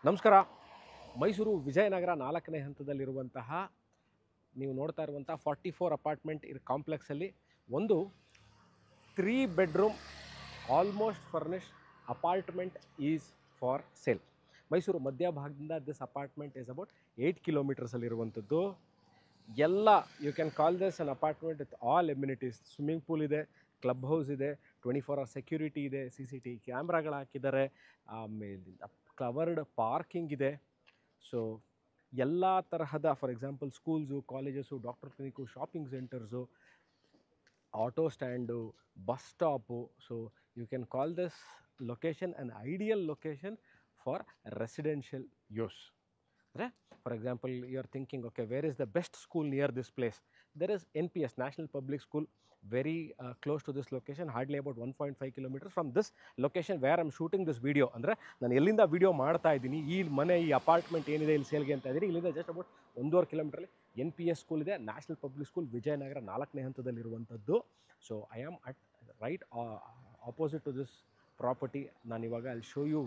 ನಮಸ್ಕಾರ. ಮೈಸೂರು ವಿಜಯನಗರ 4ನೇ ಹಂತದಲ್ಲಿರುವಂತಹ ನೀವು ನೋಡ್ತಾ ಇರುವಂಥ 44 ಅಪಾರ್ಟ್ಮೆಂಟ್ ಕಾಂಪ್ಲೆಕ್ಸಲ್ಲಿ ಒಂದು 3 bedroom almost furnished apartment is for sale. Mysuru ಮಧ್ಯಭಾಗದಿಂದ ದಿಸ್ ಅಪಾರ್ಟ್ಮೆಂಟ್ ಈಸ್ ಅಬೌಟ್ 8 ಕಿಲೋಮೀಟರ್ಸಲ್ಲಿರುವಂಥದ್ದು. ಎಲ್ಲ you can call this an apartment with all amenities. Swimming pool ಇದೆ, ಕ್ಲಬ್ ಹೌಸ್ ಇದೆ, 24 ಅವರ್ ಸೆಕ್ಯೂರಿಟಿ ಇದೆ, CCTV ಕ್ಯಾಮ್ರಾಗಳು ಹಾಕಿದ್ದಾರೆ, ಆಮೇಲೆ ಕವರ್ಡ್ ಪಾರ್ಕಿಂಗ್ ಇದೆ. ಸೊ ಎಲ್ಲ ತರಹದ for example schools, colleges, doctor clinic, shopping centres, auto stand, bus stop. So you can call this location an ideal location for residential use. ಅಂದರೆ for example you are thinking, okay, where is the best school near this place? There is NPS, national public school, very close to this location, hardly about 1.5 kilometers from this location where I'm shooting this video. ಅಂದರೆ ನಾನು ಎಲ್ಲಿಂದ video ಮಾಡ್ತಾ ಇದ್ದೀನಿ, ಈ ಮನೆ, ಈ apartment ಏನಿದೆ ಇಲ್ಲಿ ಸೇಲ್ಗೆ ಅಂತ ಇದ್ದೀನಿ, ಇಲ್ಲಿಂದ ಜಸ್ಟ್ ಅಬೌಟ್ 1.5 ಕಿಲೋಮೀಟ್ರಲ್ಲಿ NPS ಸ್ಕೂಲ್ ಇದೆ, ನ್ಯಾಷನಲ್ ಪಬ್ಲಿಕ್ ಸ್ಕೂಲ್, ವಿಜಯನಗರ 4ನೇ ಹಂತದಲ್ಲಿರುವಂಥದ್ದು. So I am at right opposite to this property. ನಾನಿವಾಗ I show you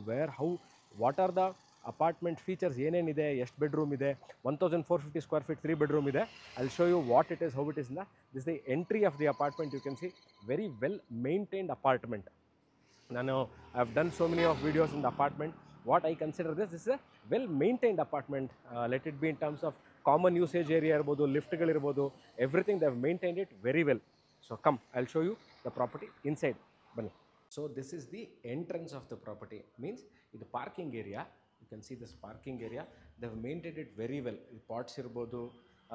what are the apartment features, ಏನೇನಿದೆ, ಎಷ್ಟು ಬೆಡ್ರೂಮ್ ಇದೆ. 1450 ಸ್ಕ್ವೇರ್ ಫೀಟ್ 3 ಬೆಡ್ರೂಮ್ ಇದೆ. I show you what it is, how it is. This the entry of the apartment. You can see very well maintained apartment. ನಾನು I have done so many of videos in the apartment. What I consider this is a well maintained apartment. Let it be in terms of common usage area ಇರ್ಬೋದು, ಲಿಫ್ಟ್ಗಳಿರ್ಬೋದು, everything they have maintained it very well. So come, I show you the property inside. ಬನ್ನಿ. So this is the entrance of the property. Means ಇದು parking area. You can see this parking area. They have maintained it very well. ಇದು pats ಇರ್ಬೋದು,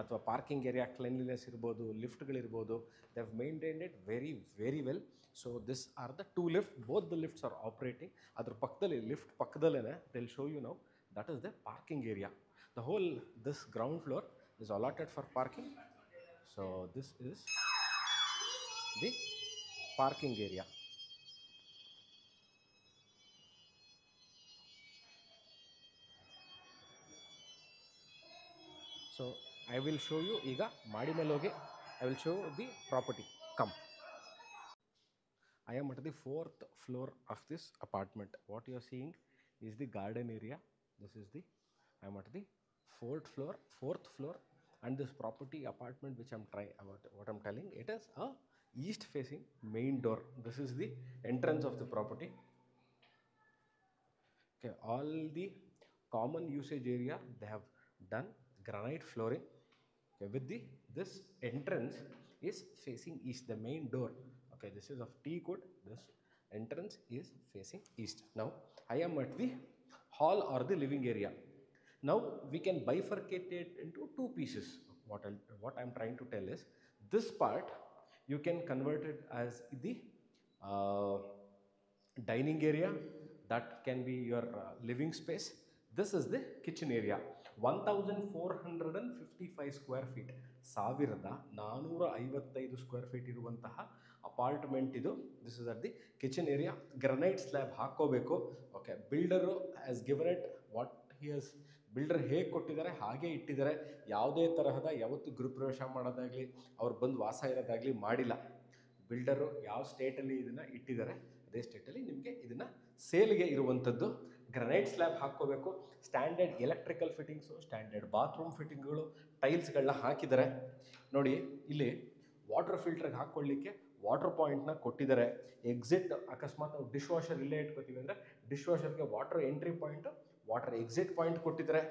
ಅಥವಾ parking area cleanliness ಇರ್ಬೋದು, ಲಿಫ್ಟ್ಗಳಿರ್ಬೋದು, they have maintained it very very well. So this are the 2 lift. Both the lifts are operating. ಅದ್ರ ಪಕ್ಕದಲ್ಲಿ, lift ಪಕ್ಕದಲ್ಲೇ, they will show you now, that is the parking area. The whole this ground floor is allotted for parking. So this is the parking area. So I will show you iga ಮಾಡಿ ಮೇಲೆ ಹೋಗಿ I will show the property. Come. I am at the 4th floor of this apartment. What you are seeing is the garden area. This is the, I am at the 4th floor, and this property apartment which I'm trying about, what I'm telling, it is a east facing main door. This is the entrance of the property. Okay, all the common usage area they have done granite flooring. Okay, with this entrance is facing east, the main door. Okay, this is of teak wood. This entrance is facing east. Now I am at the hall or the living area. Now we can bifurcate it into 2 pieces. What I'm trying to tell is, this part you can convert it as the uh, dining area. That can be your living space. This is the kitchen area. 1455 square feet, 1455 square feet ಇರುವಂತಹ apartment ಇದು. This is at the kitchen area. Granite slab ಹಾಕೋಬೇಕು. Okay, builder has given it what he has. Builder ಹೇಗೆ ಕೊಟ್ಟಿದ್ದಾರೆ ಹಾಗೆ ಇಟ್ಟಿದ್ದಾರೆ. ಯಾವುದೇ ತರಹದ ಯಾವತ್ತು ಗೃಹಪ್ರವೇಶ ಮಾಡೋದಾಗಲಿ, ಅವ್ರು ಬಂದು ವಾಸ ಇರೋದಾಗಲಿ ಮಾಡಿಲ್ಲ. ಬಿಲ್ಡರು ಯಾವ ಸ್ಟೇಟಲ್ಲಿ ಇದನ್ನು ಇಟ್ಟಿದ್ದಾರೆ ಅದೇ ಸ್ಟೇಟಲ್ಲಿ ನಿಮಗೆ ಇದನ್ನು ಸೇಲ್ಗೆ ಇರುವಂಥದ್ದು. ಗ್ರನೈಟ್ ಸ್ಲ್ಯಾಬ್ ಹಾಕ್ಕೋಬೇಕು. Standard electrical fittings, standard bathroom ಫಿಟ್ಟಿಂಗ್ಗಳು, ಟೈಲ್ಸ್ಗಳನ್ನ ಹಾಕಿದ್ದಾರೆ. ನೋಡಿ, ಇಲ್ಲಿ ವಾಟರ್ ಫಿಲ್ಟ್ರಿಗೆ ಹಾಕ್ಕೊಳ್ಳಿಕ್ಕೆ ವಾಟರ್ ಪಾಯಿಂಟ್ನ ಕೊಟ್ಟಿದ್ದಾರೆ. ಎಕ್ಸಿಟ್, ಅಕಸ್ಮಾತ್ ನಾವು ಡಿಶ್ ವಾಷರ್ ಇಲ್ಲೇ ಇಟ್ಕೋತೀವಿ ಅಂದರೆ ಡಿಶ್ ವಾಷರ್ಗೆ water entry point, water exit point ಕೊಟ್ಟಿದ್ದಾರೆ.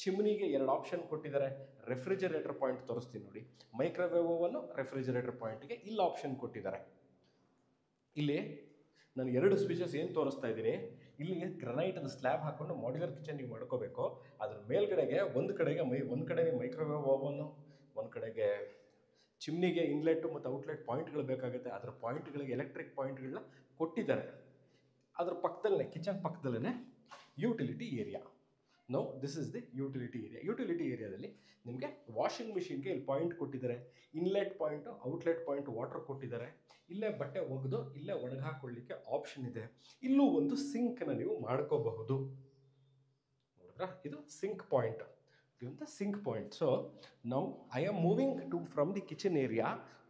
ಚಿಮ್ನಿಗೆ 2 ಆಪ್ಷನ್ ಕೊಟ್ಟಿದ್ದಾರೆ. ರೆಫ್ರಿಜರೇಟರ್ ಪಾಯಿಂಟ್ ತೋರಿಸ್ತೀನಿ ನೋಡಿ. ಮೈಕ್ರೋವೇವ್ ಓವನ್ನು ರೆಫ್ರಿಜರೇಟರ್ ಪಾಯಿಂಟ್ಗೆ ಇಲ್ಲಿ ಆಪ್ಷನ್ ಕೊಟ್ಟಿದ್ದಾರೆ. ಇಲ್ಲಿ ನಾನು 2 ಸ್ವಿಚಸ್ ಏನು ತೋರಿಸ್ತಾ ಇದ್ದೀನಿ, ಇಲ್ಲಿ ಗ್ರನೈಟದ ಸ್ಲ್ಯಾಬ್ ಹಾಕ್ಕೊಂಡು ಮಾಡ್ಯುಲರ್ ಕಿಚನ್ ನೀವು ಮಾಡ್ಕೋಬೇಕು. ಅದ್ರ ಮೇಲ್ಗಡೆಗೆ ಒಂದು ಕಡೆಗೆ ಮೈಕ್ರೋವೇವ್ ಓವನ್ನು, ಒಂದು ಕಡೆಗೆ ಚಿಮ್ನಿಗೆ ಇನ್ಲೆಟ್ ಮತ್ತು ಔಟ್ಲೆಟ್ ಪಾಯಿಂಟ್ಗಳು ಬೇಕಾಗುತ್ತೆ. ಅದರ ಪಾಯಿಂಟ್ಗಳಿಗೆ ಎಲೆಕ್ಟ್ರಿಕ್ ಪಾಯಿಂಟ್ಗಳನ್ನ ಕೊಟ್ಟಿದ್ದಾರೆ. ಅದ್ರ ಪಕ್ಕದಲ್ಲೇ, ಕಿಚನ್ ಪಕ್ಕದಲ್ಲೇ utility area. No, this is the utility area. Utility ಏರಿಯಾದಲ್ಲಿ ನಿಮಗೆ ವಾಷಿಂಗ್ ಮಿಷಿನ್ಗೆ ಇಲ್ಲಿ ಪಾಯಿಂಟ್ ಕೊಟ್ಟಿದ್ದಾರೆ. Inlet point, outlet point, water ಕೊಟ್ಟಿದ್ದಾರೆ. ಇಲ್ಲೇ ಬಟ್ಟೆ ಒಗೆದು ಇಲ್ಲೇ ಒಣಗಿ ಹಾಕೊಳ್ಳಿಕ್ಕೆ ಆಪ್ಷನ್ ಇದೆ. ಇಲ್ಲೂ ಒಂದು ಸಿಂಕ್ನ ನೀವು ಮಾಡ್ಕೋಬಹುದು. ನೋಡಿದ್ರಾ, ಇದು ಸಿಂಕ್ ಪಾಯಿಂಟ್. ಇದು sink point. So now I am moving from the kitchen area.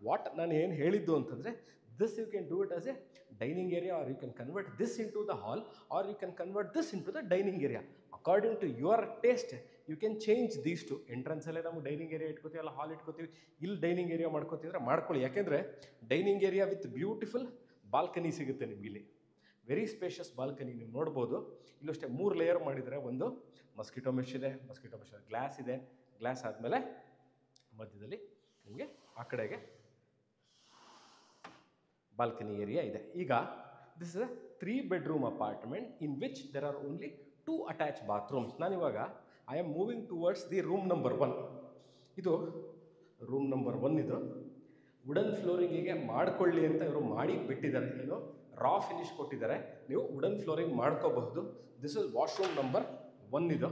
What ನಾನು ಏನು ಹೇಳಿದ್ದು ಅಂತಂದರೆ, this you can do it as a dining area, or you can convert this into the hall, or you can convert this into the dining area. According to your taste you can change these too. ಎಂಟ್ರೆನ್ಸಲ್ಲೇ ನಾವು dining area ಇಟ್ಕೋತೀವಿ, ಅಲ್ಲ ಹಾಲ್ ಇಟ್ಕೋತೀವಿ, ಇಲ್ಲಿ dining area ಮಾಡ್ಕೋತಿದ್ರೆ ಮಾಡ್ಕೊಳ್ಳಿ. ಯಾಕೆಂದರೆ dining area with beautiful balcony ಸಿಗುತ್ತೆ ನಿಮ್ಗೆ ಇಲ್ಲಿ. Very spacious balcony ನೀವು ನೋಡ್ಬೋದು. ಇಲ್ಲಷ್ಟೇ 3 ಲೇಯರ್ ಮಾಡಿದರೆ, ಒಂದು ಮಸ್ಕಿಟೋ ಮೆಶ್ ಇದೆ, ಮಸ್ಕಿಟೋ ಮೆಶ್ ಗ್ಲಾಸ್ ಇದೆ, ಗ್ಲಾಸ್ ಆದಮೇಲೆ ಮಧ್ಯದಲ್ಲಿ ನಿಮಗೆ ಆ ಕಡೆಗೆ ಬಾಲ್ಕನಿ ಏರಿಯಾ ಇದೆ. ಈಗ this is a 3 bedroom apartment in which there are only 2 attach bathrooms. ನಾನಿವಾಗ I am moving towards the room number 1. ಇದು ರೂಮ್ ನಂಬರ್ 1. ಇದು ವುಡನ್ ಫ್ಲೋರಿಂಗಿಗೆ ಮಾಡ್ಕೊಳ್ಳಿ ಅಂತ ಇವರು ಮಾಡಿ ಬಿಟ್ಟಿದ್ದಾರೆ. ಏನು ರಾ ಫಿನಿಶ್ ಕೊಟ್ಟಿದ್ದಾರೆ, ನೀವು ವುಡನ್ ಫ್ಲೋರಿಂಗ್ ಮಾಡ್ಕೋಬಹುದು. ದಿಸ್ ಇಸ್ ವಾಶ್ರೂಮ್ ನಂಬರ್ 1 ಇದು.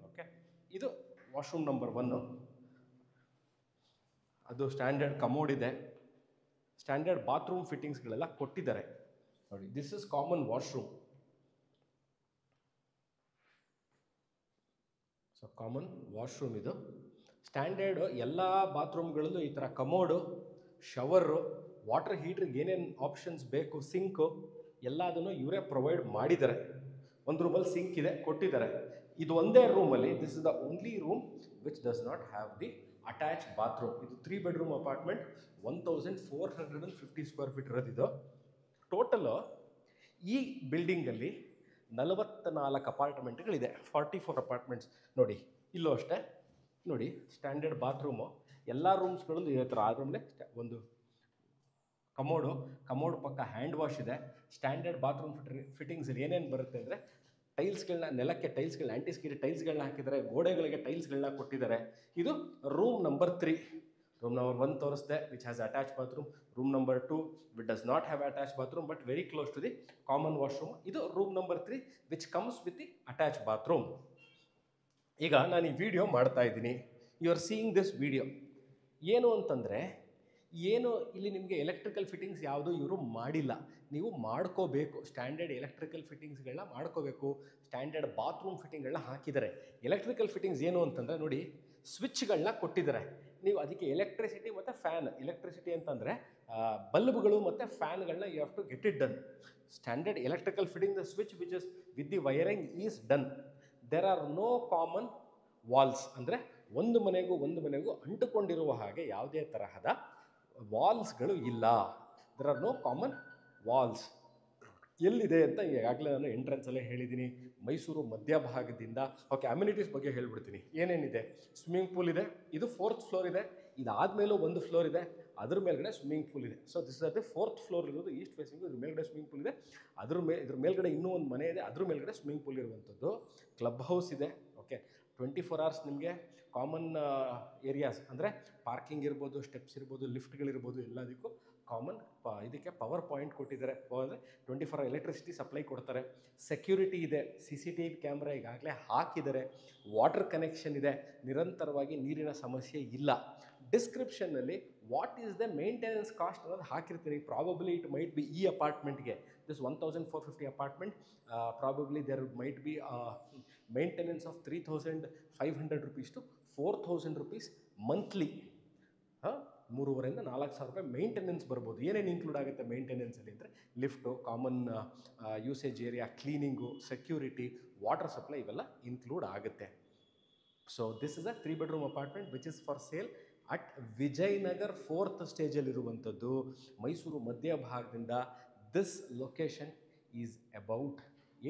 ಓಕೆ, ಇದು ವಾಶ್ರೂಮ್ ನಂಬರ್ 1. ಅದು ಸ್ಟ್ಯಾಂಡರ್ಡ್ ಕಮೋಡ್ ಇದೆ, ಸ್ಟ್ಯಾಂಡರ್ಡ್ ಬಾತ್ರೂಮ್ ಫಿಟ್ಟಿಂಗ್ಸ್ಗಳೆಲ್ಲ ಕೊಟ್ಟಿದ್ದಾರೆ ನೋಡಿ. This is common washroom. So common washroom ಇದು. ಸ್ಟ್ಯಾಂಡರ್ಡ್ ಎಲ್ಲ ಬಾತ್ರೂಮ್ಗಳಲ್ಲೂ ಈ ಥರ ಕಮೋಡು, ಶವರು, ವಾಟರ್ ಹೀಟ್ರಿಗೆ ಏನೇನು ಆಪ್ಷನ್ಸ್ ಬೇಕು, ಸಿಂಕು ಎಲ್ಲದನ್ನು ಇವರೇ ಪ್ರೊವೈಡ್ ಮಾಡಿದ್ದಾರೆ. ಒಂದು ರೂಮಲ್ಲಿ ಸಿಂಕ್ ಇದೆ, ಕೊಟ್ಟಿದ್ದಾರೆ. ಇದು ಒಂದೇ ರೂಮಲ್ಲಿ, this is the only room which does not have the attach bathroom. ಇದು 3 bedroom ಅಪಾರ್ಟ್ಮೆಂಟ್, 1450 ಸ್ಕ್ವೇರ್ ಫೀಟ್ ಇರೋದಿದು. ಟೋಟಲು ಈ ಬಿಲ್ಡಿಂಗಲ್ಲಿ 44 ಅಪಾರ್ಟ್ಮೆಂಟ್ಗಳಿದೆ, 44 ಅಪಾರ್ಟ್ಮೆಂಟ್ಸ್. ನೋಡಿ ಇಲ್ಲೂ ಅಷ್ಟೇ ನೋಡಿ, ಸ್ಟ್ಯಾಂಡರ್ಡ್ ಬಾತ್ರೂಮು ಎಲ್ಲ ರೂಮ್ಸ್ಗಳಲ್ಲೂ ಇದೇ ಥರ. ಆ ರೂಮ್ಲೆ ಒಂದು ಕಮೋಡು ಪಕ್ಕ ಹ್ಯಾಂಡ್ ವಾಶ್ ಇದೆ. ಸ್ಟ್ಯಾಂಡರ್ಡ್ ಬಾತ್ರೂಮ್ ಫಿಟ್ಟಿಂಗ್ಸಲ್ಲಿ ಏನೇನು ಬರುತ್ತೆ ಅಂದರೆ, ಟೈಲ್ಸ್ಗಳನ್ನ, ನೆಲಕ್ಕೆ ಟೈಲ್ಸ್ಗಳನ್ನ, ಆ್ಯಂಟಿಸ್ಕಿರಿ ಟೈಲ್ಸ್ಗಳನ್ನ ಹಾಕಿದ್ದಾರೆ, ಗೋಡೆಗಳಿಗೆ ಟೈಲ್ಸ್ಗಳನ್ನ ಕೊಟ್ಟಿದ್ದಾರೆ. ಇದು ರೂಮ್ ನಂಬರ್ 3. ರೂಮ್ ನಂಬರ್ 1 ತೋರಿಸ್ದೆ, which has attach bathroom. Room number 2 which does not have attach bathroom but very close to the common washroom. ಇದು room number 3 which comes with the attach bathroom. ಈಗ ನಾನು ಈ video ಮಾಡ್ತಾ ಇದ್ದೀನಿ, you are seeing this video. ಏನು ಅಂತಂದರೆ, ಏನು ಇಲ್ಲಿ ನಿಮಗೆ ಎಲೆಕ್ಟ್ರಿಕಲ್ ಫಿಟ್ಟಿಂಗ್ಸ್ ಯಾವುದು ಇವರು ಮಾಡಿಲ್ಲ, ನೀವು ಮಾಡ್ಕೋಬೇಕು. ಸ್ಟ್ಯಾಂಡರ್ಡ್ ಎಲೆಕ್ಟ್ರಿಕಲ್ ಫಿಟ್ಟಿಂಗ್ಸ್ಗಳನ್ನ ಮಾಡ್ಕೋಬೇಕು. ಸ್ಟ್ಯಾಂಡರ್ಡ್ ಬಾತ್ರೂಮ್ ಫಿಟ್ಟಿಂಗ್ಗಳನ್ನ ಹಾಕಿದ್ದಾರೆ. ಎಲೆಕ್ಟ್ರಿಕಲ್ ಫಿಟ್ಟಿಂಗ್ಸ್ ಏನು ಅಂತಂದರೆ ನೋಡಿ, ಸ್ವಿಚ್ಗಳನ್ನ ಕೊಟ್ಟಿದ್ದಾರೆ. ನೀವು ಅದಕ್ಕೆ ಎಲೆಕ್ಟ್ರಿಸಿಟಿ ಮತ್ತು ಫ್ಯಾನ್, ಎಲೆಕ್ಟ್ರಿಸಿಟಿ ಅಂತಂದರೆ ಬಲ್ಬ್ಗಳು ಮತ್ತು ಫ್ಯಾನ್ಗಳನ್ನ you have to get it done. Standard electrical fitting the switch which is with the wiring is done. There are no common walls, ಅಂದರೆ ಒಂದು ಮನೆಗೂ ಅಂಟುಕೊಂಡಿರುವ ಹಾಗೆ ಯಾವುದೇ ತರಹದ ವಾಲ್ಸ್ಗಳು ಇಲ್ಲ. There are no common walls. ಎಲ್ಲಿದೆ ಅಂತ ಈಗಾಗಲೇ ನಾನು ಎಂಟ್ರೆನ್ಸಲ್ಲೇ ಹೇಳಿದ್ದೀನಿ. ಮೈಸೂರು ಮಧ್ಯಭಾಗದಿಂದ. ಓಕೆ, ಅಮ್ಯುನಿಟೀಸ್ ಬಗ್ಗೆ ಹೇಳ್ಬಿಡ್ತೀನಿ. ಏನೇನಿದೆ, ಸ್ವಿಮ್ಮಿಂಗ್ ಪೂಲ್ ಇದೆ, ಇದು 4th ಫ್ಲೋರ್ ಇದೆ. ಇದಾದಮೇಲೂ ಒಂದು ಫ್ಲೋರ್ ಇದೆ, ಅದ್ರ ಮೇಲ್ಗಡೆ ಸ್ವಿಮ್ಮಿಂಗ್ ಪೂಲ್ ಇದೆ. So this is the 4th floor ಇರೋದು, ಈಸ್ಟ್ ಫೇಸಿಂಗು. ಇದ್ರ ಮೇಲ್ಗಡೆ ಸ್ವಿಮ್ಮಿಂಗ್ ಪೂಲ್ ಇದೆ, ಇದ್ರ ಮೇಲ್ಗಡೆ ಇನ್ನೂ ಒಂದು ಮನೆ ಇದೆ, ಅದ್ರ ಮೇಲ್ಗಡೆ ಸ್ವಿಮ್ಮಿಂಗ್ ಪೂಲ್ ಇರುವಂಥದ್ದು. ಕ್ಲಬ್ ಹೌಸ್ ಇದೆ. ಓಕೆ, 24 hours ನಿಮಗೆ ಕಾಮನ್ ಏರಿಯಾಸ್ ಅಂದರೆ ಪಾರ್ಕಿಂಗ್ ಇರ್ಬೋದು, ಸ್ಟೆಪ್ಸ್ ಇರ್ಬೋದು, ಲಿಫ್ಟ್ಗಳಿರ್ಬೋದು, ಎಲ್ಲದಕ್ಕೂ ಕಾಮನ್ ಇದಕ್ಕೆ ಪವರ್ ಪಾಯಿಂಟ್ ಕೊಟ್ಟಿದ್ದಾರೆ. ಅಂದರೆ 24 hour ಎಲೆಕ್ಟ್ರಿಸಿಟಿ ಸಪ್ಲೈ ಕೊಡ್ತಾರೆ. ಸೆಕ್ಯೂರಿಟಿ ಇದೆ, CCTV ಕ್ಯಾಮ್ರಾ ಈಗಾಗಲೇ ಹಾಕಿದ್ದಾರೆ. ವಾಟರ್ ಕನೆಕ್ಷನ್ ಇದೆ, ನಿರಂತರವಾಗಿ ನೀರಿನ ಸಮಸ್ಯೆ ಇಲ್ಲ. ಡಿಸ್ಕ್ರಿಪ್ಷನ್ನಲ್ಲಿ what is the maintenance cost ಅನ್ನೋದು ಹಾಕಿರ್ತೀನಿ. ಪ್ರಾಬಬ್ಲಿ ಇಟ್ ಮೈಟ್ ಬಿ ಈ ಅಪಾರ್ಟ್ಮೆಂಟ್ಗೆ, this 1450 apartment, probably there might be maintenance of 3500 rupees to 4000 rupees monthly. 3,500 to 4,000 ರೂಪಾಯಿ ಮೇಂಟೆನೆನ್ಸ್ ಬರ್ಬೋದು. ಏನೇನು ಇನ್ಕ್ಲೂಡ್ ಆಗುತ್ತೆ ಮೇಂಟೆನೆನ್ಸಲ್ಲಿ ಅಂದರೆ, lift, common usage area, cleaning, security, water supply, ಇವೆಲ್ಲ ಇನ್ಕ್ಲೂಡ್ ಆಗುತ್ತೆ. So this is a 3 bedroom apartment which is for sale at Vijayanagar 4th ಸ್ಟೇಜಲ್ಲಿರುವಂಥದ್ದು, ಮೈಸೂರು ಮಧ್ಯಭಾಗದಿಂದ. This location is about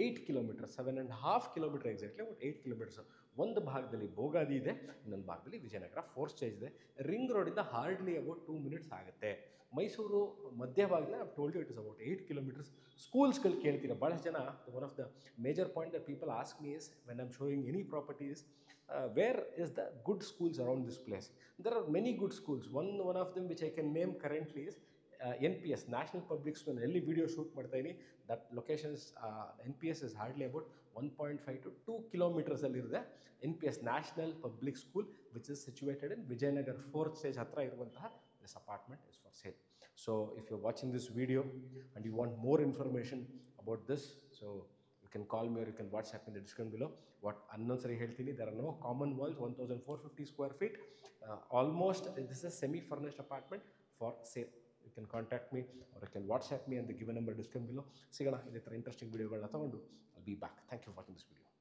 8 kilometers, 7.5 kilometers exactly, but 8 kilometers. ಒಂದು ಭಾಗದಲ್ಲಿ ಬೋಗಾದಿ ಇದೆ, ಇನ್ನೊಂದು ಭಾಗದಲ್ಲಿ ವಿಜಯನಗರ 4th ಸ್ಟೇಜ್ ಇದೆ. ರಿಂಗ್ ರೋಡಿಂದ ಹಾರ್ಡ್ಲಿ ಅಬೌಟ್ 2 minutes ಆಗುತ್ತೆ. ಮೈಸೂರು ಮಧ್ಯಭಾಗದಲ್ಲಿ I told you it is about 8 kilometers. ಸ್ಕೂಲ್ಸ್ಗಳು ಕೇಳ್ತೀರಾ ಭಾಳಷ್ಟು ಜನ. One of the major point that people ask me is when I am showing any properties, where is the good schools around this place? There are many good schools. One of them which I can name currently is NPS, National Public School. ಎಲ್ಲಿ video shoot ಮಾಡ್ತಾ ಇದ್ದೀನಿ, that locations NPS is hardly about 1.5 to 2 kilometers ಅಲ್ಲಿರುತ್ತೆ. NPS national public school which is situated in Vijayanagar 4th stage ಹತ್ರ ಇರುವಂತಹ this apartment is for sale. So if you are watching this video and you want more information about this, so you can call me or you can WhatsApp in the description below. What unnecessary ಹೇಳ್ತೀನಿ, there are no common walls, 1450 square feet. Almost this is a semi-furnished apartment for sale. You can contact me or you can WhatsApp me and the given number description below. ಸಿಗೋಣ ಇದೇ ಥರ interesting ವಿಡಿಯೋಗಳನ್ನ ತಗೊಂಡು. I'll be back. Thank you for watching this video.